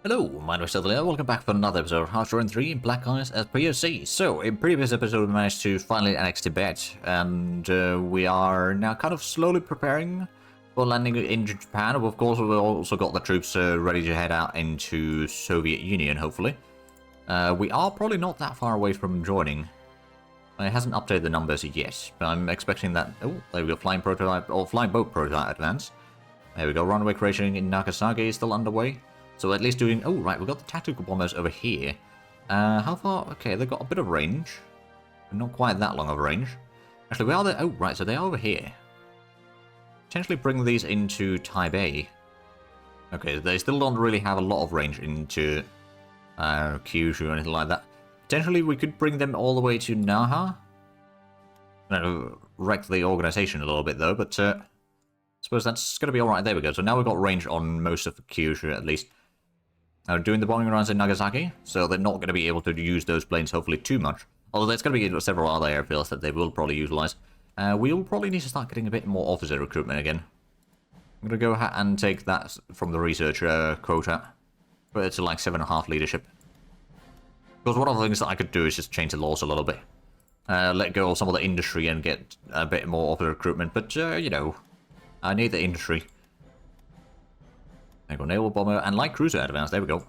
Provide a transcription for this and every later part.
Hello, my name is Sylvia. Welcome back for another episode of Hearthstone 3 in Black Eyes as POC. So, in previous episode we managed to finally annex Tibet, and we are now kind of slowly preparing for landing in Japan. Of course, we've also got the troops ready to head out into Soviet Union, hopefully. We are probably not that far away from joining. It hasn't updated the numbers yet, but I'm expecting that... Oh, there we go, flying prototype, or flying boat prototype advance. There we go, runway creation in Nagasaki is still underway. So at least doing... Oh, right, we've got the tactical bombers over here. How far? Okay, they've got a bit of range. But not quite that long of a range. Actually, we are there... Oh, right, so they are over here. Potentially bring these into Taipei. Okay, they still don't really have a lot of range into Kyushu or anything like that. Potentially, we could bring them all the way to Naha. Wreck the organization a little bit, though, but... I suppose that's going to be alright. There we go. So now we've got range on most of Kyushu, at least. Doing the bombing runs in Nagasaki, so they're not going to be able to use those planes, hopefully, too much. Although there's going to be several other airfields that they will probably utilize. We'll probably need to start getting a bit more officer recruitment again. I'm going to go ahead and take that from the research quota. Put it to like 7.5 leadership. Because one of the things that I could do is just change the laws a little bit. Let go of some of the industry and get a bit more officer recruitment, but, you know, I need the industry. There we go, naval bomber and light cruiser advance. There we go.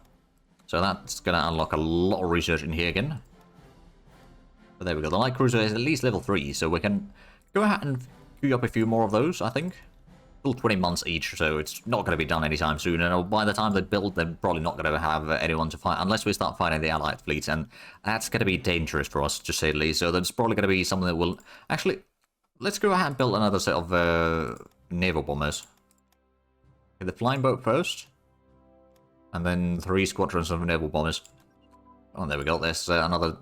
So that's going to unlock a lot of research in here again. But there we go. The light cruiser is at least level 3, so we can go ahead and queue up a few more of those, I think. Still 20 months each, so it's not going to be done anytime soon. And by the time they build, they're probably not going to have anyone to fight, unless we start fighting the Allied fleets. And that's going to be dangerous for us, to say the least. So that's probably going to be something that will... Actually, let's go ahead and build another set of naval bombers. Okay, the flying boat first, and then 3 squadrons of naval bombers. Oh, there we go. There's another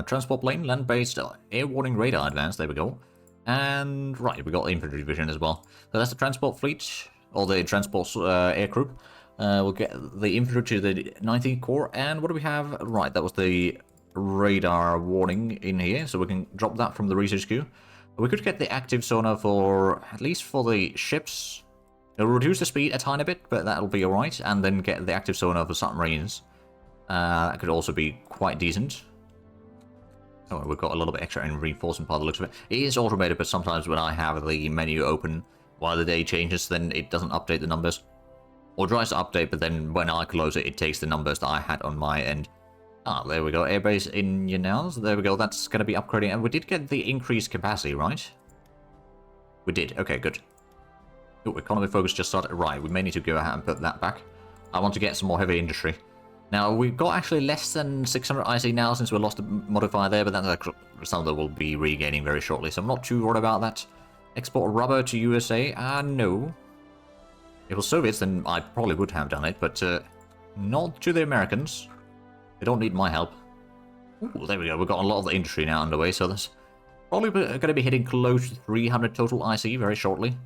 transport plane, land-based air warning radar advance. There we go. And right, we got the infantry division as well. So that's the transport fleet, or the transport air group. We'll get the infantry to the 19th Corps, and what do we have? Right, that was the radar warning in here, so we can drop that from the research queue. We could get the active sonar for, at least for the ships. It'll reduce the speed a tiny bit, but that'll be alright. And then get the active sonar for submarines. That could also be quite decent. Oh, we've got a little bit extra in reinforcement by the looks of it. It is automated, but sometimes when I have the menu open while the day changes, then it doesn't update the numbers. Or tries to update, but then when I close it, it takes the numbers that I had on my end. Ah, there we go. Airbase in Yanals. There we go. That's going to be upgrading. And we did get the increased capacity, right? We did. Okay, good. Oh, economy focus just started. Right, we may need to go ahead and put that back. I want to get some more heavy industry. Now, we've got actually less than 600 IC now since we lost the modifier there, but that's something that we'll be regaining very shortly, so I'm not too worried about that. Export rubber to USA? No. If it was Soviets, then I probably would have done it, but not to the Americans. They don't need my help. Ooh, there we go. We've got a lot of the industry now underway, so that's probably going to be hitting close to 300 total IC very shortly.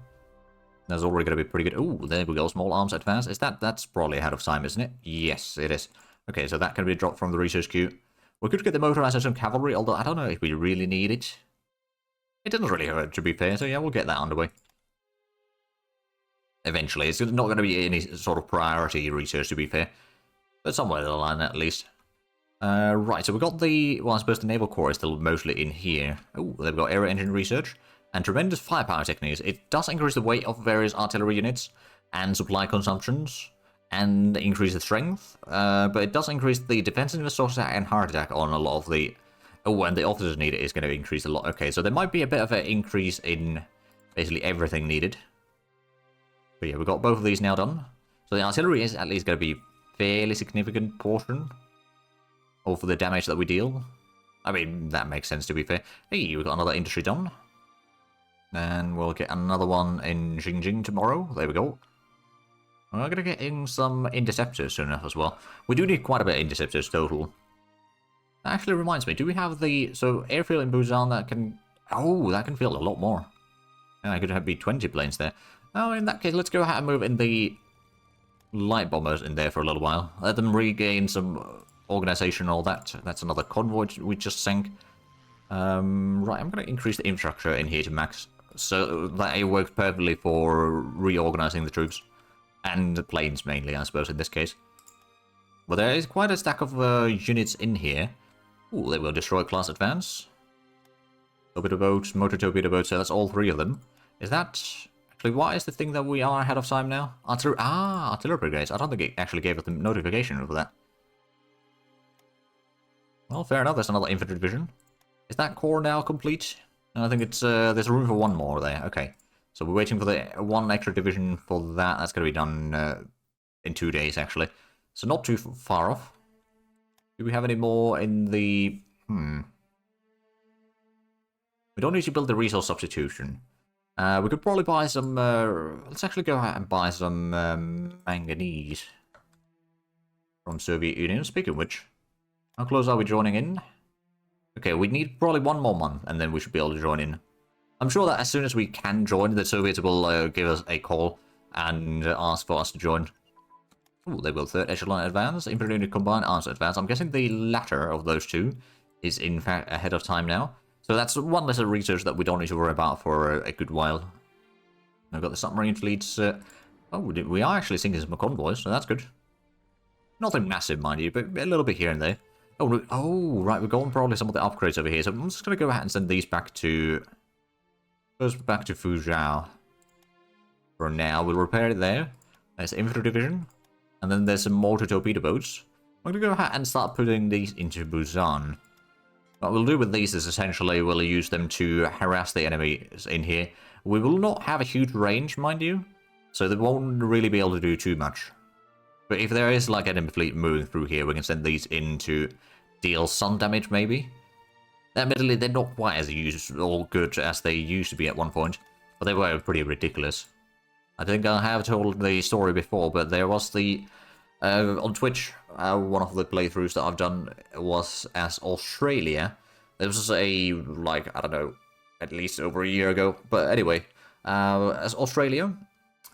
That's already going to be pretty good. Ooh, there we go. Small arms advance. That's probably ahead of time, isn't it? Yes, it is. Okay, so that can be dropped from the research queue. We could get the motorized and cavalry, although I don't know if we really need it. It doesn't really hurt, to be fair, so yeah, we'll get that underway. Eventually. It's not going to be any sort of priority research, to be fair. But somewhere along the line, at least. Right, so we've got the... Well, I suppose the naval core is still mostly in here. Oh, they've got aero engine research. And tremendous firepower techniques. It does increase the weight of various artillery units and supply consumptions and increase the strength, but it does increase the defensiveness, source attack, and heart attack on a lot of the... Oh, and the officers needed is going to increase a lot. Okay, so there might be a bit of an increase in basically everything needed. But yeah, we've got both of these now done. So the artillery is at least going to be fairly significant portion of the damage that we deal. I mean, that makes sense to be fair. Hey, we've got another industry done. And we'll get another one in Xinjiang tomorrow. There we go. We're going to get in some interceptors soon enough as well. We do need quite a bit of interceptors total. That actually reminds me, do we have the... So, airfield in Busan that can... Oh, that can field a lot more. Yeah, I could have be 20 planes there. Oh, in that case, let's go ahead and move in the light bombers in there for a little while. Let them regain some organization and all that. That's another convoy we just sank. Right, I'm going to increase the infrastructure in here to max. So that it works perfectly for reorganizing the troops. And the planes mainly, I suppose, in this case. But there is quite a stack of units in here. Ooh, they will destroy class advance. Torpedo boats, motor torpedo boats, so that's all 3 of them. Is that... Actually, what is the thing that we are ahead of time now? Artillery brigades. I don't think it actually gave us the notification for that. Well, fair enough, there's another infantry division. Is that core now complete? I think it's, there's room for one more there, okay. So we're waiting for the 1 extra division for that. That's going to be done in 2 days, actually. So not too far off. Do we have any more in the... We don't need to build the resource substitution. We could probably buy some... let's actually go out and buy some manganese from Soviet Union. Speaking of which, how close are we joining in? Okay, we need probably 1 more month, and then we should be able to join in. I'm sure that as soon as we can join, the Soviets will give us a call and ask for us to join. Ooh, they will 3rd echelon advance, infantry unit combined arms advance. I'm guessing the latter of those 2 is in fact ahead of time now. So that's 1 less research that we don't need to worry about for a good while. I've got the submarine fleets. Oh, we are actually sinking some convoys, so that's good. Nothing massive, mind you, but a little bit here and there. Oh, right, we're going probably some of the upgrades over here. So I'm just going to go ahead and send these back to... First back to Fuzhou. For now, we'll repair it there. There's infantry division. And then there's some mortar torpedo boats. I'm going to go ahead and start putting these into Busan. What we'll do with these is essentially we'll use them to harass the enemies in here. We will not have a huge range, mind you. So they won't really be able to do too much. But if there is like enemy fleet moving through here, we can send these in to deal some damage, maybe. Admittedly, they're not quite as good as they used to be at one point, but they were pretty ridiculous. I think I have told the story before, but there was the... on Twitch, one of the playthroughs that I've done was as Australia. This was I don't know, at least over a year ago. But anyway, as Australia,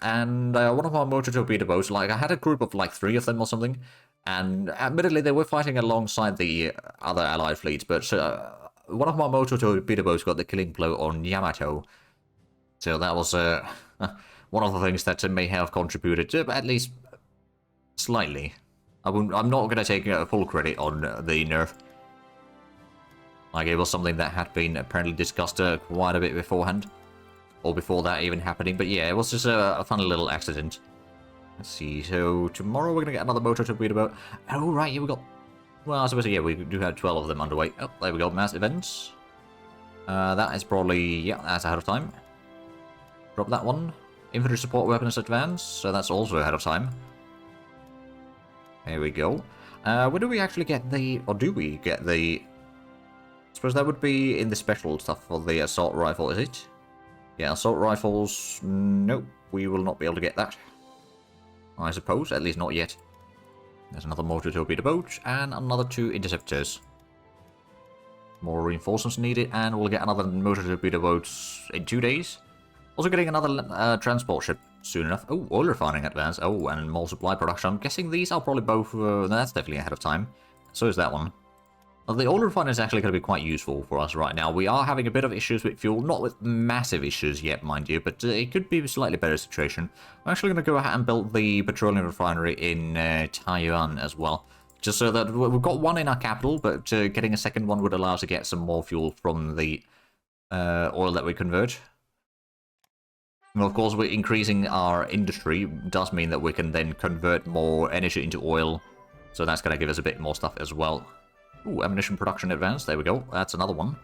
and one of our motor torpedo boats, I had a group of 3 of them or something, and admittedly they were fighting alongside the other allied fleets, but one of my motor torpedo boats got the killing blow on Yamato. So that was one of the things that may have contributed to, at least slightly. I'm not going to take full credit on the nerf. It was something that had been apparently discussed quite a bit beforehand. Or before that even happening. But yeah, it was just a funny little accident. Let's see, so tomorrow we're going to get another motor torpedo boat. Oh, right, yeah, we got... Well, I suppose, yeah, we do have 12 of them underway. Oh, there we go, mass events. That is probably... Yeah, that's ahead of time. Drop that one. Infantry support weapons advance, so that's also ahead of time. There we go. Where do we actually get the... Or do we get the... I suppose that would be in the special stuff for the assault rifle, is it? Yeah, assault rifles... Nope, we will not be able to get that. I suppose, at least not yet. There's another motor torpedo boat, and another 2 interceptors. More reinforcements needed, and we'll get another motor torpedo boat in 2 days. Also getting another transport ship soon enough. Oh, oil refining advance. Oh, and more supply production. I'm guessing these are probably both... that's definitely ahead of time. So is that one. Well, the oil refiner is actually going to be quite useful for us right now. We are having a bit of issues with fuel. Not with massive issues yet, mind you, but it could be a slightly better situation. I'm actually going to go ahead and build the petroleum refinery in Taiwan as well. Just so that we've got one in our capital, but getting a second one would allow us to get some more fuel from the oil that we convert. And of course, we're increasing our industry does mean that we can then convert more energy into oil. So that's going to give us a bit more stuff as well. Ooh, ammunition production advanced. There we go. That's another one.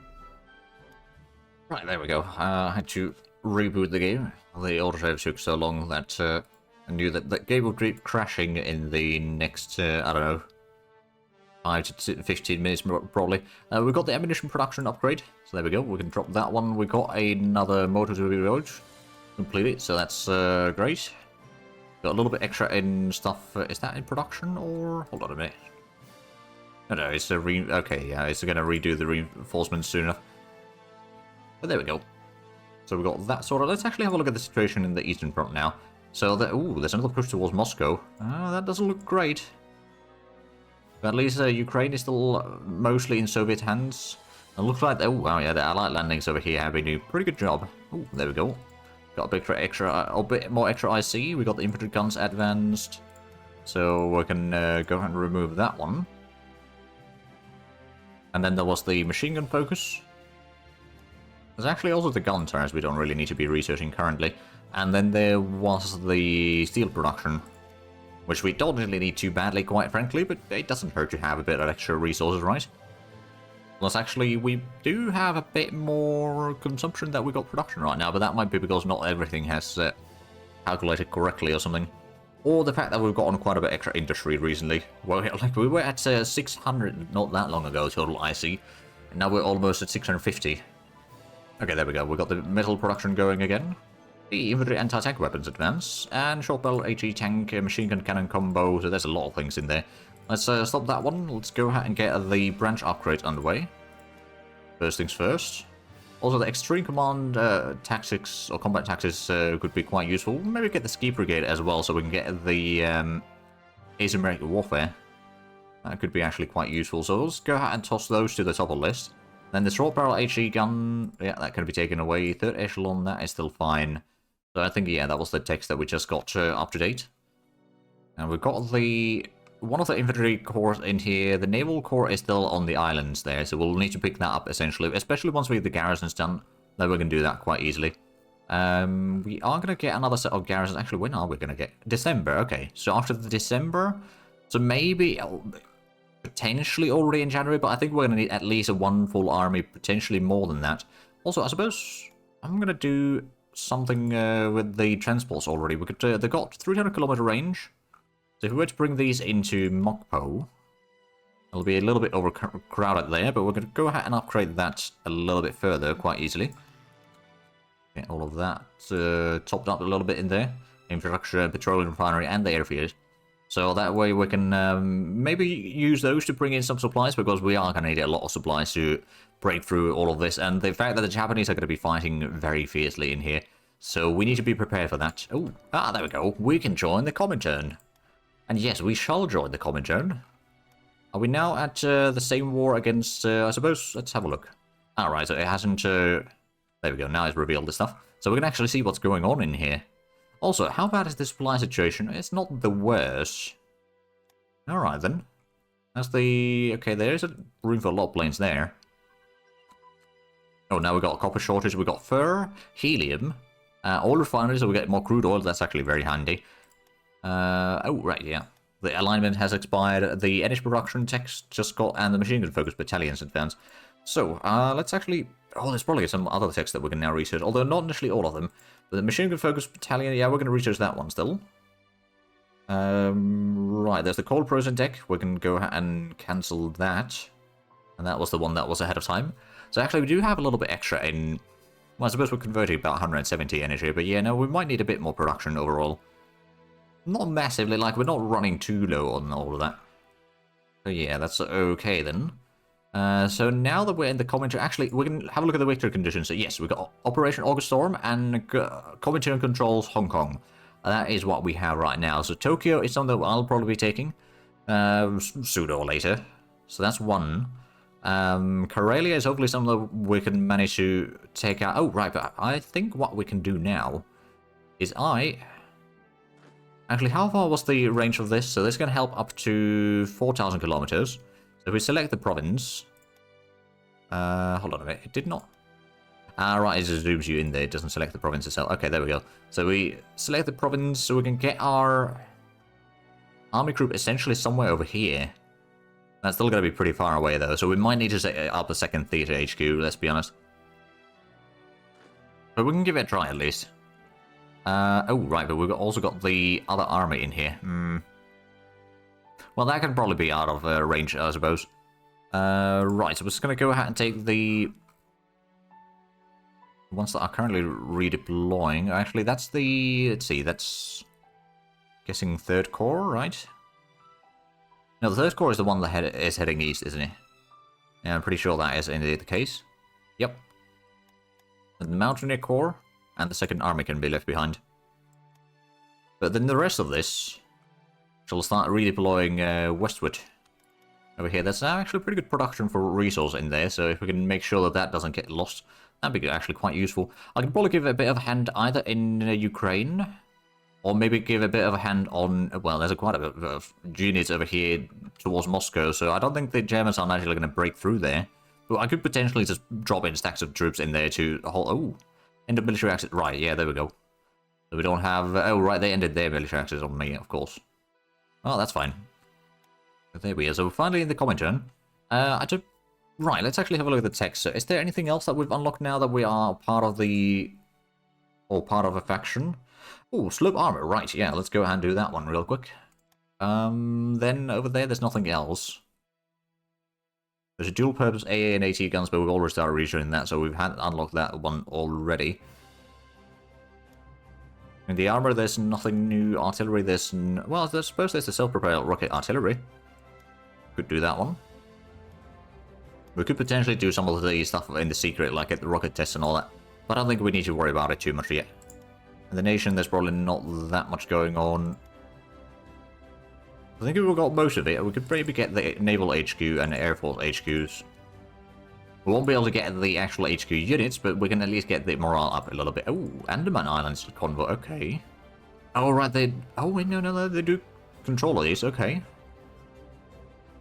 Right, there we go. I had to reboot the game. The autosave took so long that I knew that the game would keep crashing in the next, I don't know, 5 to 15 minutes probably. We've got the ammunition production upgrade. So there we go. We can drop that one. We got another motor to reload. Completed, so that's great. Got a little bit extra in stuff. Is that in production or... Hold on a minute. No, it's a okay, yeah, it's going to redo the reinforcements soon enough. But there we go. So we've got that sort of... Let's actually have a look at the situation in the Eastern Front now. So, ooh, there's another push towards Moscow. That doesn't look great. But at least Ukraine is still mostly in Soviet hands. It looks like... Oh, wow, yeah, the Allied landings over here have been doing a pretty good job. Oh, there we go. Got a bit more extra IC. We got the infantry guns advanced. So we can go ahead and remove that one. And then there was the machine gun focus. There's actually also the gun turrets we don't really need to be researching currently. And then there was the steel production, which we don't really need too badly, quite frankly, but it doesn't hurt to have a bit of extra resources, right? Plus, actually, we do have a bit more consumption that we got production right now, but that might be because not everything has calculated correctly or something. Or the fact that we've gotten quite a bit extra industry recently. Well, like we were at 600 not that long ago, total IC, and now we're almost at 650. Okay, there we go. We got the metal production going again. The infantry anti-tank weapons advance, and short barrel HE tank machine gun cannon combo, so there's a lot of things in there. Let's stop that one. Let's go ahead and get the branch upgrade underway. First things first. Also, the extreme command tactics or combat tactics could be quite useful. Maybe get the ski brigade as well, so we can get the asymmetric warfare. That could be actually quite useful. So let's go ahead and toss those to the top of the list. Then the short barrel HE gun, yeah, that can be taken away. Third echelon, that is still fine. So I think, yeah, that was the text that we just got up to date. And we've got the one of the infantry corps in here. The naval corps is still on the islands there, so we'll need to pick that up essentially, especially once we get the garrisons done. Then we can do that quite easily. We are going to get another set of garrisons. Actually, when are we going to get? December, okay. So after the December, so maybe potentially already in January, but I think we're going to need at least one full army, potentially more than that. Also, I suppose I'm going to do something with the transports already. We could, they got 300-kilometer range. So if we were to bring these into Mokpo, it'll be a little bit overcrowded there, but we're going to go ahead and upgrade that a little bit further quite easily. Get all of that topped up a little bit in there. Infrastructure, petroleum refinery, and the airfield. So that way we can maybe use those to bring in some supplies, because we are going to need a lot of supplies to break through all of this. And the fact that the Japanese are going to be fighting very fiercely in here. So we need to be prepared for that. Oh, there we go. We can join the Comintern. And yes, we shall join the Comintern. Are we now at the same war against, I suppose, let's have a look. Alright, so it hasn't, there we go, now it's revealed this stuff. So we can actually see what's going on in here. Also, how bad is the supply situation? It's not the worst. Alright then. That's the, okay, there's a room for a lot of planes there. Oh, now we got a copper shortage, we got fur, helium, oil refineries, so we get more crude oil, that's actually very handy. Oh, right, yeah. The alignment has expired, the energy production text just got, and the machine gun focus battalions advance. So, let's actually, oh, there's probably some other text that we can now research, although not initially all of them. But the machine gun focus battalion, yeah, we're going to research that one still. Right, there's the cold processing deck, we can go ahead and cancel that. And that was the one that was ahead of time. So actually we do have a little bit extra in, well, I suppose we're converting about 170 energy, but yeah, no, we might need a bit more production overall. Not massively, like, we're not running too low on all of that. So yeah, that's okay then. So now that we're in the Comintern, actually, we can have a look at the victory conditions. So yes, we've got Operation August Storm and Comintern controls Hong Kong. That is what we have right now. So Tokyo is something that I'll probably be taking sooner or later. So that's one. Karelia is hopefully something that we can manage to take out. Oh, right, but I think what we can do now is actually, how far was the range of this? So this can help up to 4,000 kilometers. So if we select the province... hold on a minute. It did not... right, it just zooms you in there. It doesn't select the province itself. Okay, there we go. So we select the province so we can get our army group essentially somewhere over here. That's still going to be pretty far away, though. So we might need to set up a second theater HQ, let's be honest. But we can give it a try, at least. Oh, right, but we've also got the other army in here. Well, that can probably be out of range, I suppose. Right, so we're just going to go ahead and take the ones that are currently redeploying. Actually, that's the... Let's see, that's... Guessing 3rd Corps, right? No, the 3rd Corps is the one that is heading east, isn't it? Yeah, I'm pretty sure that is indeed the case. Yep. And the Mountaineer Corps and the 2nd Army can be left behind. But then the rest of this shall start redeploying westward. Over here, there's actually pretty good production for resource in there, so if we can make sure that that doesn't get lost, that'd be actually quite useful. I can probably give it a bit of a hand either in Ukraine Or maybe give a bit of a hand on, well, there's quite a bit of units over here towards Moscow, so I don't think the Germans are actually going to break through there. But I could potentially just drop in stacks of troops in there to hold, oh, end of military access, right, yeah, there we go. So we don't have, oh, right, they ended their military access on me, of course. Oh, that's fine. But there we are, so we're finally in the Comintern. Right, let's actually have a look at the text. So is there anything else that we've unlocked now that we are part of the, or part of a faction? Oh, slope armor, right, yeah, let's go ahead and do that one real quick. Then over there's nothing else. There's a dual-purpose AA and AT guns, but we've already started researching that, so we've had unlocked that one already. In the armor, there's nothing new. Artillery, there's... well, I suppose there's the self-propelled rocket artillery. Could do that one. We could potentially do some of the stuff in the secret, like at the rocket tests and all that. But I don't think we need to worry about it too much yet. In the nation, there's probably not that much going on. I think if we got most of it, we could maybe get the Naval HQ and Air Force HQs. We won't be able to get the actual HQ units, but we can at least get the morale up a little bit. Oh, Andaman Islands convoy, okay. Oh, right, they... oh, wait, no, they do control these, okay.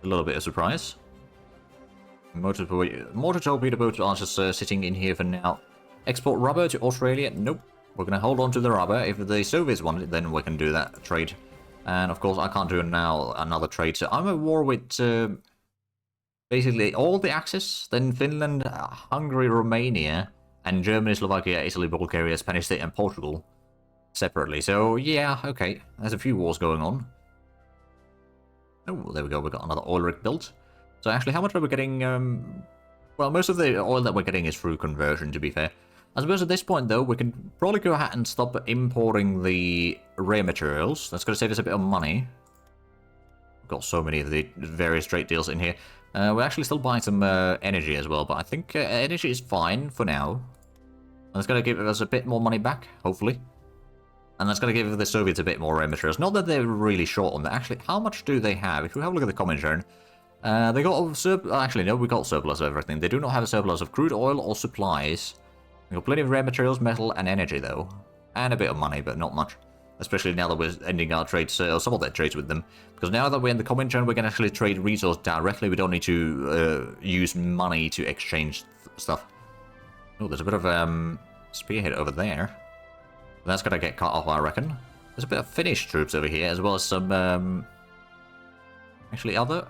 A little bit of surprise. Motor torpedo boats are just sitting in here for now. Export rubber to Australia? Nope. We're going to hold on to the rubber. If the Soviets want it, then we can do that trade. And of course, I can't do now another trade. So I'm at war with basically all the Axis, then Finland, Hungary, Romania, and Germany, Slovakia, Italy, Bulgaria, Spanish State, and Portugal separately. So yeah, okay. There's a few wars going on. Oh, there we go. We got another oil rig built. So actually, how much are we getting? Well, most of the oil that we're getting is through conversion, to be fair. I suppose at this point, though, we can probably go ahead and stop importing the rare materials. That's going to save us a bit of money. We've got so many of the various trade deals in here. We're actually still buying some energy as well, but I think energy is fine for now. And it's going to give us a bit more money back, hopefully. And that's going to give the Soviets a bit more rare materials. Not that they're really short on that. Actually, how much do they have? If we have a look at the Comintern, they got a surplus. Actually, no, we got surplus of everything. They do not have a surplus of crude oil or supplies. We've got plenty of rare materials, metal, and energy, though. And a bit of money, but not much. Especially now that we're ending our trades, or some of their trades with them. Because now that we're in the Comintern, we can actually trade resource directly. We don't need to use money to exchange stuff. Oh, there's a bit of spearhead over there. That's going to get cut off, I reckon. There's a bit of Finnish troops over here, as well as some... actually, other...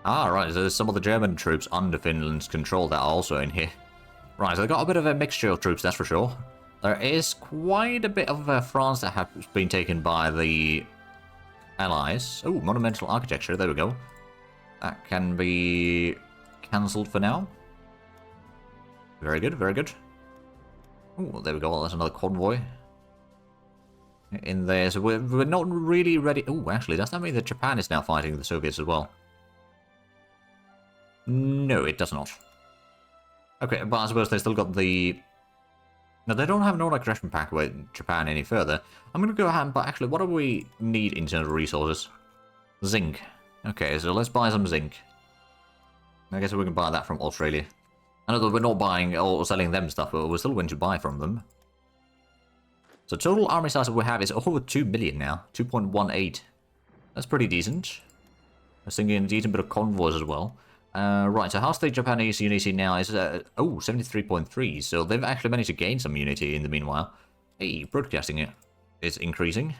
ah, right, so there's some of the German troops under Finland's control that are also in here. Right, so they've got a bit of a mixture of troops, that's for sure. There is quite a bit of France that has been taken by the Allies. Oh, monumental architecture, there we go. That can be cancelled for now. Very good, very good. Oh, there we go, that's another convoy in there. So we're not really ready. Oh, actually, does that mean that Japan is now fighting the Soviets as well? No, it does not. Okay, but I suppose they still got the... no, they don't have an non-aggression pact with Japan any further. I'm going to go ahead and... but actually, what do we need in terms of resources? Zinc. Okay, so let's buy some zinc. I guess we can buy that from Australia. I know that we're not buying or selling them stuff, but we're still going to buy from them. So total army size that we have is over 2 million now. 2.18. That's pretty decent. I was thinking a decent bit of convoys as well. Right, so how's the Japanese unity now? Is 73.3, so they've actually managed to gain some unity in the meanwhile. Hey, broadcasting it is increasing.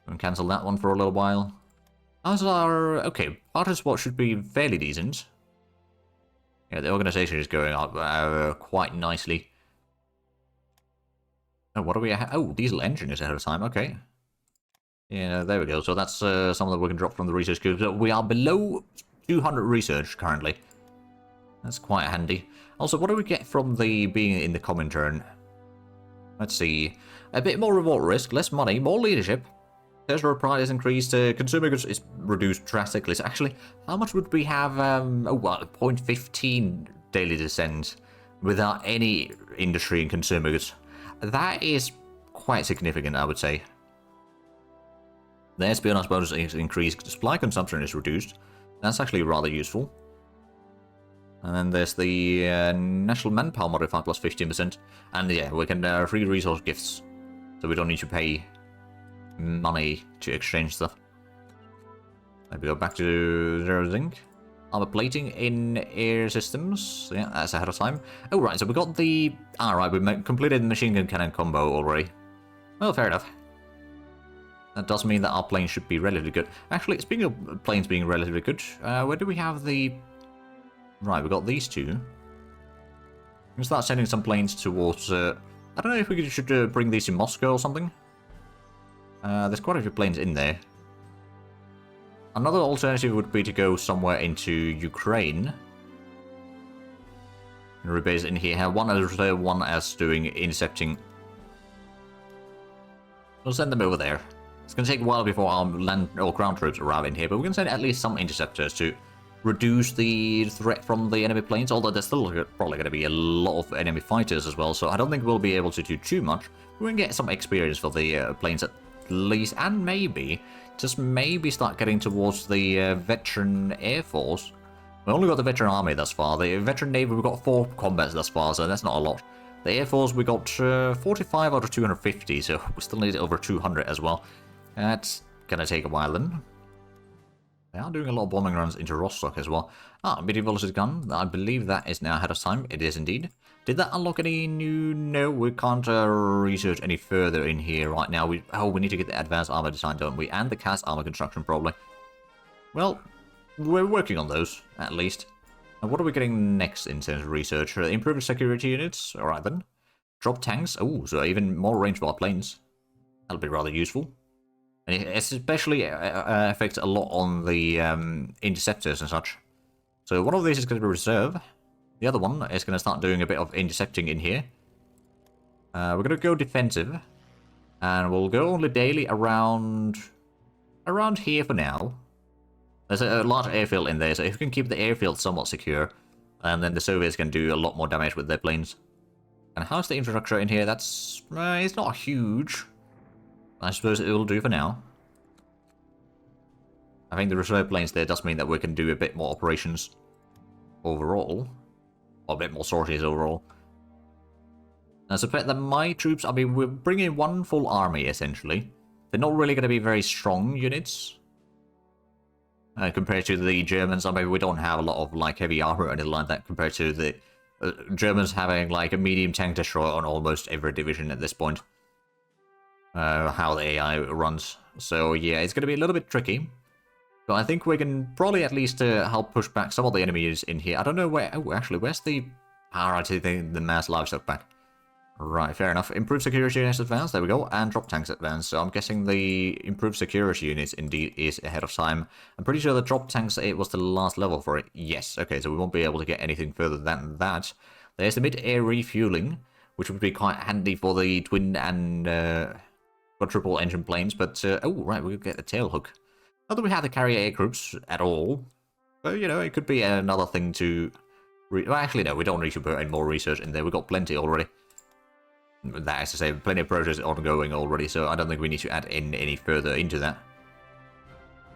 We can cancel that one for a little while. How's our... okay, part of what should be fairly decent. Yeah, the organization is going up quite nicely. Oh, what do we have? Oh, diesel engine is ahead of time, okay. Yeah, there we go. So that's something that we can drop from the research cube. So we are below 200 research currently. That's quite handy. Also, what do we get from the being in the Comintern? Let's see. A bit more revolt risk, less money, more leadership. Tertiary pride is increased, consumer goods is reduced drastically. So actually, how much would we have? Oh, well, 0.15 daily descent without any industry and consumer goods. That is quite significant, I would say. The espionage bonus is increased, supply consumption is reduced. That's actually rather useful. And then there's the national manpower modifier plus 15%. And yeah, we can free resource gifts. So we don't need to pay money to exchange stuff. Let me go back to 0 zinc. Armor plating in air systems. Yeah, that's ahead of time. Oh, right, so we got the... Alright, we completed the machine gun cannon combo already. Well, fair enough. That does mean that our planes should be relatively good. Actually, speaking of planes being relatively good, where do we have the... Right, we got these two. We can start sending some planes towards... I don't know if we should bring these to Moscow or something. There's quite a few planes in there. Another alternative would be to go somewhere into Ukraine. And rebase it in here. Have one as reserve, one as doing intercepting. We'll send them over there. It's going to take a while before our land or ground troops arrive in here, but we can send at least some interceptors to reduce the threat from the enemy planes, although there's still probably going to be a lot of enemy fighters as well, so I don't think we'll be able to do too much. We can get some experience for the planes at least, and maybe, just maybe start getting towards the veteran Air Force. We only got the veteran Army thus far. The veteran Navy, we've got 4 combats thus far, so that's not a lot. The Air Force, we got 45 out of 250, so we still need over 200 as well. That's gonna take a while then. They are doing a lot of bombing runs into Rostock as well. Ah, medieval velocity gun. I believe that is now ahead of time. It is indeed. Did that unlock any new... No, we can't research any further in here right now. We need to get the advanced armor design, don't we? And the cast armor construction, probably. Well, we're working on those, at least. And what are we getting next in terms of research? Improved security units? Alright then. Drop tanks? Oh, so even more range for our planes. That'll be rather useful. And it especially affects a lot on the interceptors and such. So one of these is going to be reserve. The other one is going to start doing a bit of intercepting in here. We're going to go defensive. And we'll go only daily around here for now. There's a large airfield in there, so if we can keep the airfield somewhat secure, and then the Soviets can do a lot more damage with their planes. And how's the infrastructure in here? That's... it's not huge. I suppose it will do for now. I think the reserve planes there does mean that we can do a bit more operations overall. Or a bit more sorties overall. I suspect that my troops, I mean, we're bringing one full army, essentially. They're not really going to be very strong units. Compared to the Germans, I mean, we don't have a lot of, like, heavy armor or anything like that, compared to the Germans having, like, a medium tank destroyer on almost every division at this point. How the AI runs. So, yeah, it's going to be a little bit tricky. But I think we can probably at least help push back some of the enemies in here. I don't know where... Oh, actually, where's the... Alright, the mass livestock back. Right, fair enough. Improved security units advanced, there we go. And drop tanks advanced. So I'm guessing the improved security units indeed is ahead of time. I'm pretty sure the drop tanks, it was the last level for it. Yes, okay, so we won't be able to get anything further than that. There's the mid-air refueling, which would be quite handy for the twin and quadruple engine planes. But, oh, right, we could get the tail hook. Not that we have the carrier air groups at all. But, you know, it could be another thing to... Well, actually, no, we don't need to put any more research in there. We've got plenty already. That is to say, plenty of projects ongoing already, so I don't think we need to add in any further into that.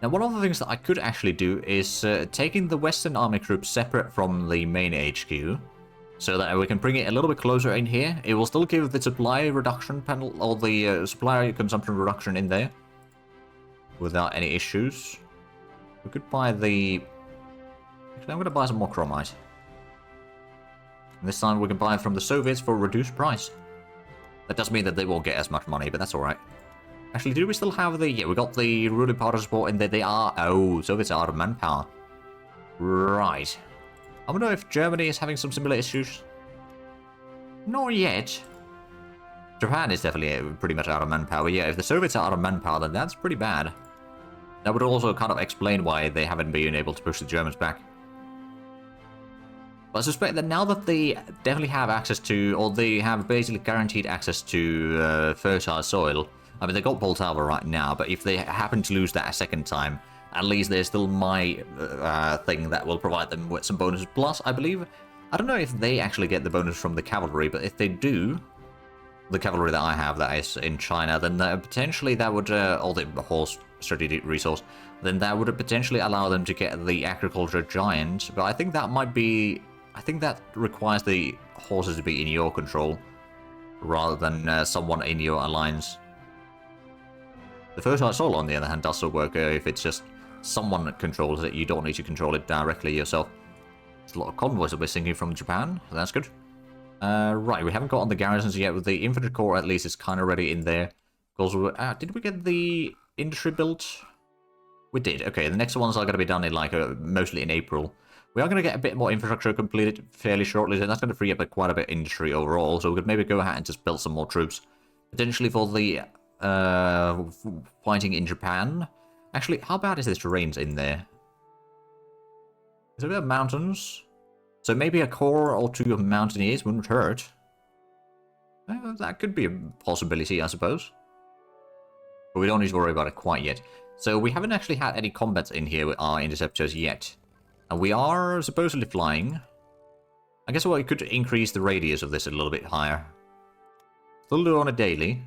Now, one of the things that I could actually do is taking the Western Army troops separate from the main HQ, so that we can bring it a little bit closer in here. It will still give the supply reduction panel, or the supply consumption reduction in there, without any issues. We could buy the... Actually, I'm going to buy some more chromite. And this time we can buy it from the Soviets for a reduced price. That does mean that they won't get as much money, but that's alright. Actually, do we still have the... Yeah, we got the ruling powder support in there. They are... Oh, Soviets are out of manpower. Right. I wonder if Germany is having some similar issues. Not yet. Japan is definitely pretty much out of manpower. Yeah, if the Soviets are out of manpower, then that's pretty bad. That would also kind of explain why they haven't been able to push the Germans back. But I suspect that now that they definitely have access to, or they have basically guaranteed access to fertile soil. I mean, they got Poltava right now, but if they happen to lose that a second time, at least there's still my thing that will provide them with some bonuses. Plus, I believe, I don't know if they actually get the bonus from the cavalry, but if they do, the cavalry that I have that is in China, then potentially that would, or the horse strategic resource, then that would potentially allow them to get the agriculture giant. But I think that might be... I think that requires the horses to be in your control, rather than someone in your alliance. The fertile soil, on the other hand, does still work if it's just someone that controls it. You don't need to control it directly yourself. There's a lot of convoys that we're sinking from Japan, so that's good. Right, we haven't got on the garrisons yet. With the infantry corps, at least, it's kind of ready in there. Because did we get the industry built? We did. Okay, the next ones are going to be done in like mostly in April. We are going to get a bit more infrastructure completed fairly shortly, so that's going to free up quite a bit of industry overall. So we could maybe go ahead and just build some more troops, potentially for the fighting in Japan. Actually, how bad is this terrain in there? Is there a bit of mountains? So maybe a corps or two of mountaineers wouldn't hurt. That could be a possibility, I suppose. But we don't need to worry about it quite yet. So we haven't actually had any combats in here with our interceptors yet. And we are supposedly flying. I guess we could increase the radius of this a little bit higher. Still do it on a daily.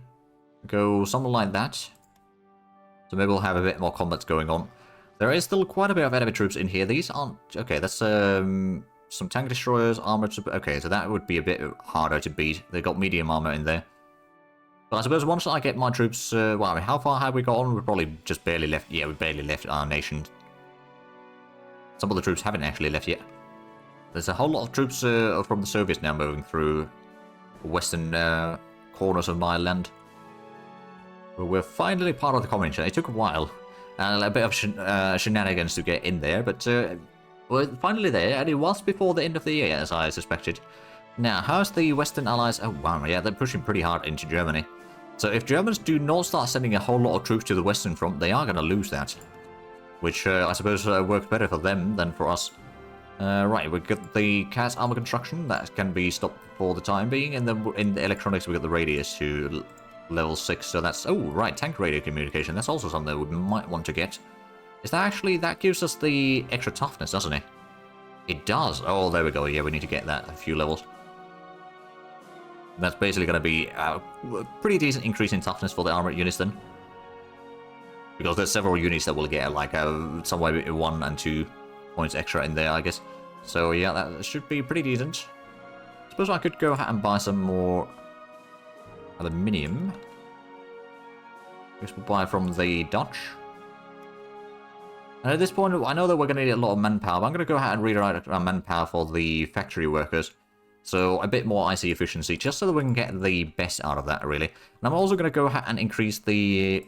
Go something like that. So maybe we'll have a bit more combats going on. There is still quite a bit of enemy troops in here. These aren't... Okay, that's some tank destroyers, armored... Okay, so that would be a bit harder to beat. They got medium armor in there. But I suppose once I get my troops... well, I mean, how far have we got on? We probably just barely left... Yeah, we barely left our nation. Some of the troops haven't actually left yet. There's a whole lot of troops from the Soviets now moving through the western corners of my land. But we're finally part of the Comintern. It took a while. And a bit of shenanigans to get in there, but we're finally there, and it was before the end of the year, as I suspected. Now, how's the Western Allies? Oh, wow, yeah, they're pushing pretty hard into Germany. So if Germans do not start sending a whole lot of troops to the Western Front, they are going to lose that. Which I suppose works better for them than for us. Right, we've got the CAS armor construction, that can be stopped for the time being, and then in the electronics we've got the radius to level 6, so that's... Oh, right, tank radio communication, that's also something that we might want to get. Is that actually... That gives us the extra toughness, doesn't it? It does! Oh, there we go, yeah, we need to get that a few levels. That's basically going to be a pretty decent increase in toughness for the armored units then. Because there's several units that will get like somewhere between 1 and 2 points extra in there, I guess. So yeah, that should be pretty decent. I suppose I could go ahead and buy some more aluminium. I guess we'll buy from the Dutch. And at this point, I know that we're going to need a lot of manpower, but I'm going to go ahead and redirect our manpower for the factory workers. So a bit more IC efficiency, just so that we can get the best out of that, really. And I'm also going to go ahead and increase the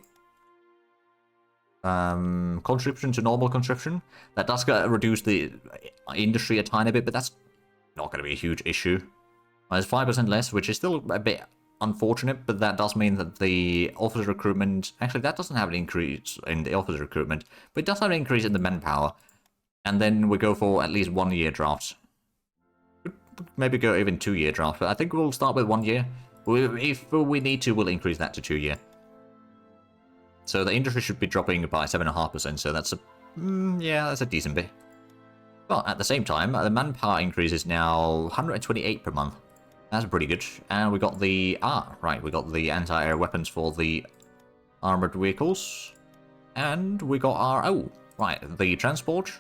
conscription to normal conscription. That does reduce the industry a tiny bit, but that's not going to be a huge issue. There's 5% less, which is still a bit unfortunate, but that does mean that the officer recruitment... Actually, that doesn't have an increase in the officer recruitment, but it does have an increase in the manpower. And then we go for at least 1 year drafts. Maybe go even 2 year drafts, but I think we'll start with 1 year. If we need to, we'll increase that to 2 year. So the industry should be dropping by 7.5%, so that's a... yeah, that's a decent bit. But at the same time, the manpower increase is now 128 per month. That's pretty good. And we got the... right, we got the anti-air weapons for the armored vehicles. And we got our... Oh, right, the transport.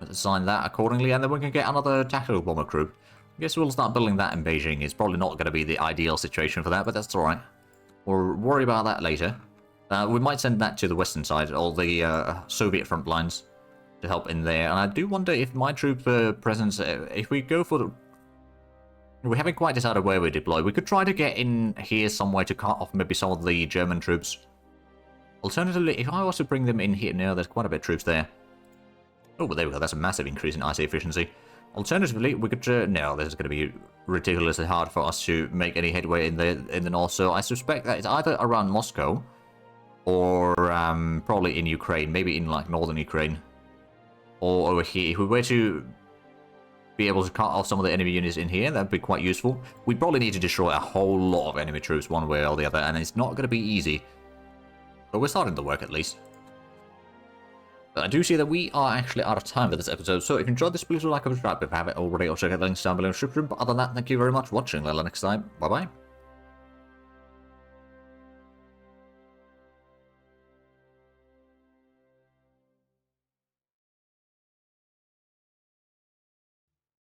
Let's assign that accordingly, and then we can get another tactical bomber crew. I guess we'll start building that in Beijing. It's probably not going to be the ideal situation for that, but that's alright. We'll worry about that later. We might send that to the western side, or the Soviet front lines, to help in there. And I do wonder if my troop presence, if we go for the... We haven't quite decided where we deploy. We could try to get in here somewhere to cut off maybe some of the German troops. Alternatively, if I was to bring them in here, no, there's quite a bit of troops there. Oh, well, there we go. That's a massive increase in IC efficiency. Alternatively, we could... no, this is going to be ridiculously hard for us to make any headway in the north. So I suspect that it's either around Moscow, or probably in Ukraine, maybe in like northern Ukraine, or over here. If we were to be able to cut off some of the enemy units in here, that'd be quite useful. We'd probably need to destroy a whole lot of enemy troops one way or the other, and it's not going to be easy. But we're starting the work at least. But I do see that we are actually out of time for this episode, so if you enjoyed this, please do like and subscribe if you haven't already, or check out the links down below in the description. But other than that, thank you very much for watching. Until next time, bye bye.